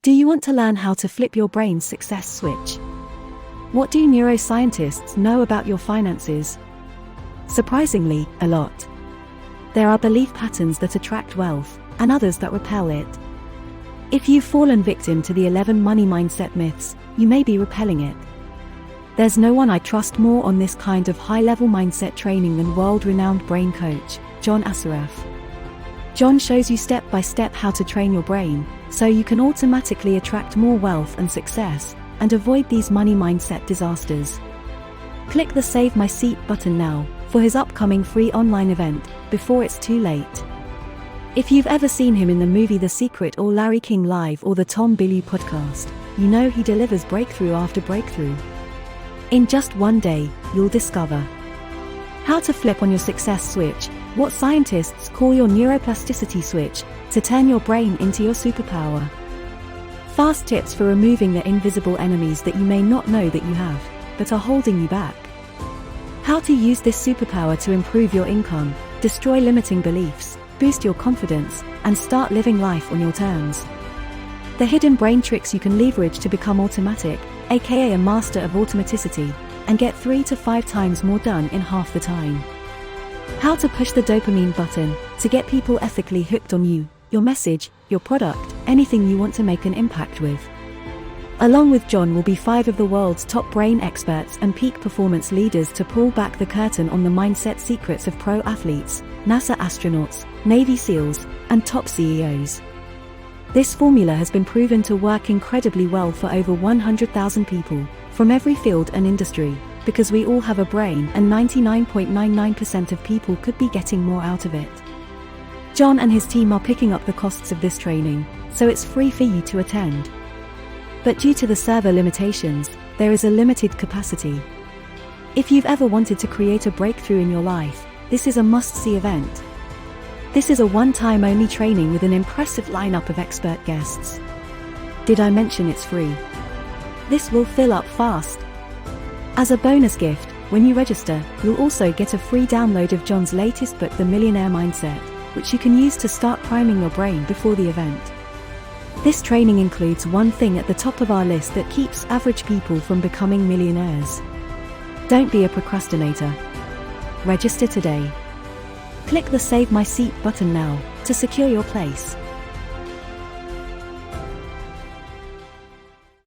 Do you want to learn how to flip your brain's success switch? What do neuroscientists know about your finances? Surprisingly, a lot. There are belief patterns that attract wealth, and others that repel it. If you've fallen victim to the 11 money mindset myths, you may be repelling it. There's no one I trust more on this kind of high-level mindset training than world-renowned brain coach, John Assaraf. John shows you step by step how to train your brain, so you can automatically attract more wealth and success, and avoid these money mindset disasters. Click the Save My Seat button now, for his upcoming free online event, before it's too late. If you've ever seen him in the movie The Secret or Larry King Live or the Tom Bilyeu podcast, you know he delivers breakthrough after breakthrough. In just one day, you'll discover how to flip on your success switch, what scientists call your neuroplasticity switch, to turn your brain into your superpower. Fast tips for removing the invisible enemies that you may not know that you have, but are holding you back. How to use this superpower to improve your income, destroy limiting beliefs, boost your confidence, and start living life on your terms. The hidden brain tricks you can leverage to become automatic, aka a master of automaticity, and get 3 to 5 times more done in half the time. How to push the dopamine button, to get people ethically hooked on you, your message, your product, anything you want to make an impact with. Along with John will be 5 of the world's top brain experts and peak performance leaders to pull back the curtain on the mindset secrets of pro athletes, NASA astronauts, Navy SEALs, and top CEOs. This formula has been proven to work incredibly well for over 100,000 people, from every field and industry, because we all have a brain and 99.99% of people could be getting more out of it. John and his team are picking up the costs of this training, so it's free for you to attend. But due to the server limitations, there is a limited capacity. If you've ever wanted to create a breakthrough in your life, this is a must-see event. This is a one-time only training with an impressive lineup of expert guests. Did I mention it's free? This will fill up fast. As a bonus gift, when you register, you'll also get a free download of John's latest book, The Millionaire Mindset, which you can use to start priming your brain before the event. This training includes one thing at the top of our list that keeps average people from becoming millionaires. Don't be a procrastinator. Register today. Click the Save My Seat button now, to secure your place.